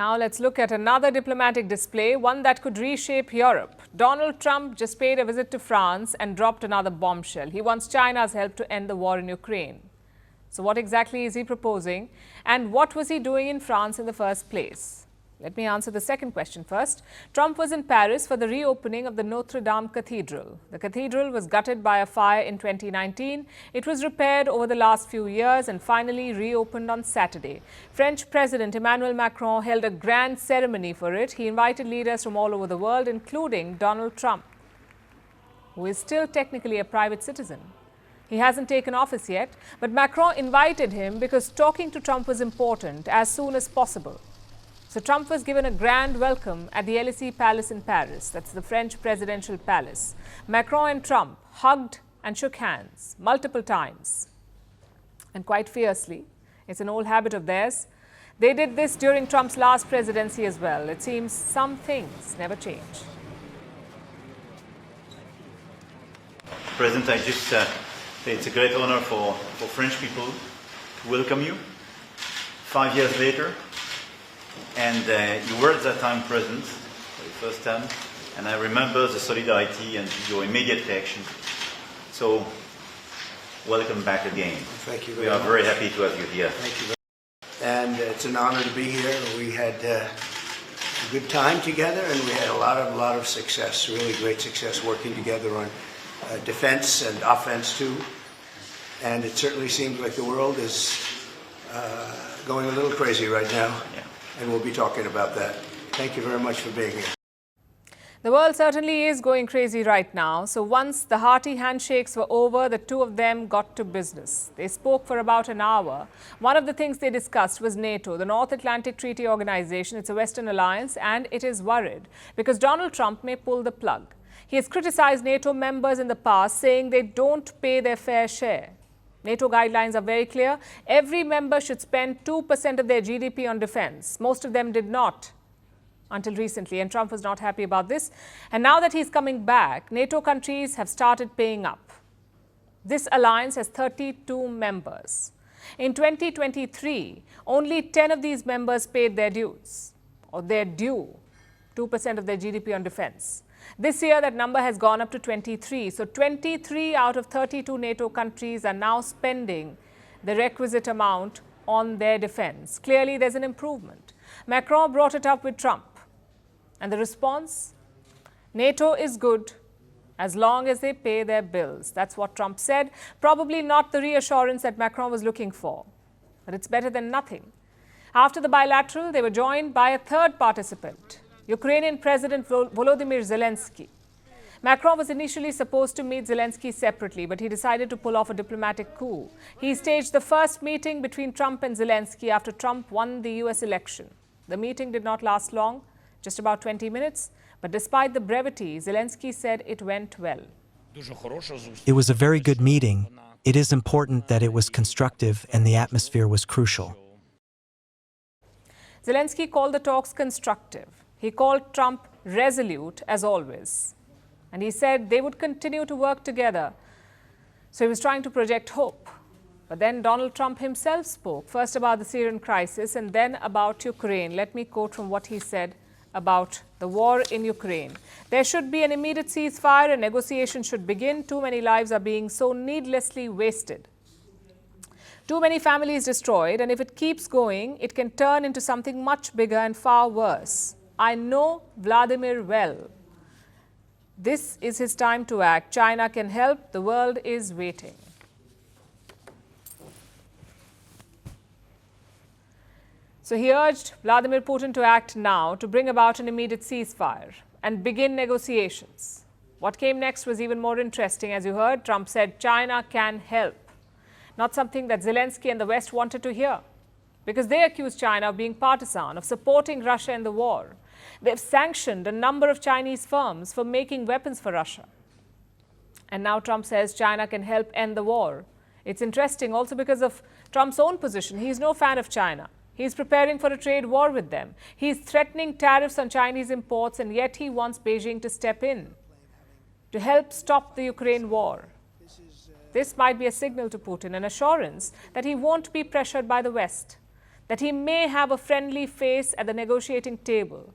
Now let's look at another diplomatic display, one that could reshape Europe. Donald Trump just paid a visit to France and dropped another bombshell. He wants China's help to end the war in Ukraine. So what exactly is he proposing, and what was he doing in France in the first place? Let me answer the second question first. Trump was in Paris for the reopening of the Notre-Dame Cathedral. The cathedral was gutted by a fire in 2019. It was repaired over the last few years and finally reopened on Saturday. French President Emmanuel Macron held a grand ceremony for it. He invited leaders from all over the world, including Donald Trump, who is still technically a private citizen. He hasn't taken office yet, but Macron invited him because talking to Trump was important as soon as possible. So Trump was given a grand welcome at the Élysée Palace in Paris. That's the French presidential palace. Macron and Trump hugged and shook hands multiple times, and quite fiercely. It's an old habit of theirs. They did this during Trump's last presidency as well. It seems some things never change. President, I just say it's a great honor for French people to welcome you 5 years later. And you were at that time present for the first time, and I remember the solidarity and your immediate reaction. So, welcome back again. Thank you very much. We are very happy to have you here. Thank you very much. And it's an honor to be here. We had a good time together, and we had a lot of success, really great success working together on defense and offense too. And it certainly seems like the world is going a little crazy right now. Yeah. And we'll be talking about that. Thank you very much for being here. The world certainly is going crazy right now. So once the hearty handshakes were over, the two of them got to business. They spoke for about an hour. One of the things they discussed was NATO, the North Atlantic Treaty Organization. It's a Western alliance, and it is worried because Donald Trump may pull the plug. He has criticized NATO members in the past, saying they don't pay their fair share. NATO guidelines are very clear. Every member should spend 2% of their GDP on defense. Most of them did not until recently, and Trump was not happy about this. And now that he's coming back, NATO countries have started paying up. This alliance has 32 members. In 2023, only 10 of these members paid their dues, or their due, 2% of their GDP on defense. This year, that number has gone up to 23. So 23 out of 32 NATO countries are now spending the requisite amount on their defense. Clearly, there's an improvement. Macron brought it up with Trump. And the response? NATO is good as long as they pay their bills. That's what Trump said. Probably not the reassurance that Macron was looking for. But it's better than nothing. After the bilateral, they were joined by a third participant, Ukrainian President Volodymyr Zelensky. Macron was initially supposed to meet Zelensky separately, but he decided to pull off a diplomatic coup. He staged the first meeting between Trump and Zelensky after Trump won the US election. The meeting did not last long, just about 20 minutes, but despite the brevity, Zelensky said it went well. It was a very good meeting. It is important that it was constructive and the atmosphere was crucial. Zelensky called the talks constructive. He called Trump resolute, as always. And he said they would continue to work together. So he was trying to project hope. But then Donald Trump himself spoke, first about the Syrian crisis and then about Ukraine. Let me quote from what he said about the war in Ukraine. There should be an immediate ceasefire and negotiations should begin. Too many lives are being so needlessly wasted. Too many families destroyed, and if it keeps going, it can turn into something much bigger and far worse. I know Vladimir well. This is his time to act. China can help. The world is waiting. So he urged Vladimir Putin to act now to bring about an immediate ceasefire and begin negotiations. What came next was even more interesting. As you heard, Trump said China can help. Not something that Zelensky and the West wanted to hear, because they accused China of being partisan, of supporting Russia in the war. They've sanctioned a number of Chinese firms for making weapons for Russia. And now Trump says China can help end the war. It's interesting also because of Trump's own position. He's no fan of China. He's preparing for a trade war with them. He's threatening tariffs on Chinese imports, and yet he wants Beijing to step in to help stop the Ukraine war. This might be a signal to Putin, an assurance that he won't be pressured by the West, that he may have a friendly face at the negotiating table.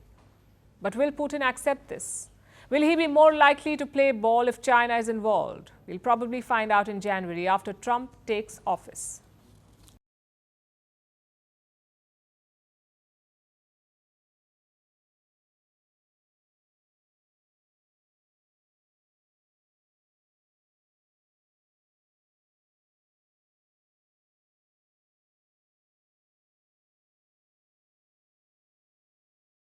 But will Putin accept this? Will he be more likely to play ball if China is involved? We'll probably find out in January after Trump takes office.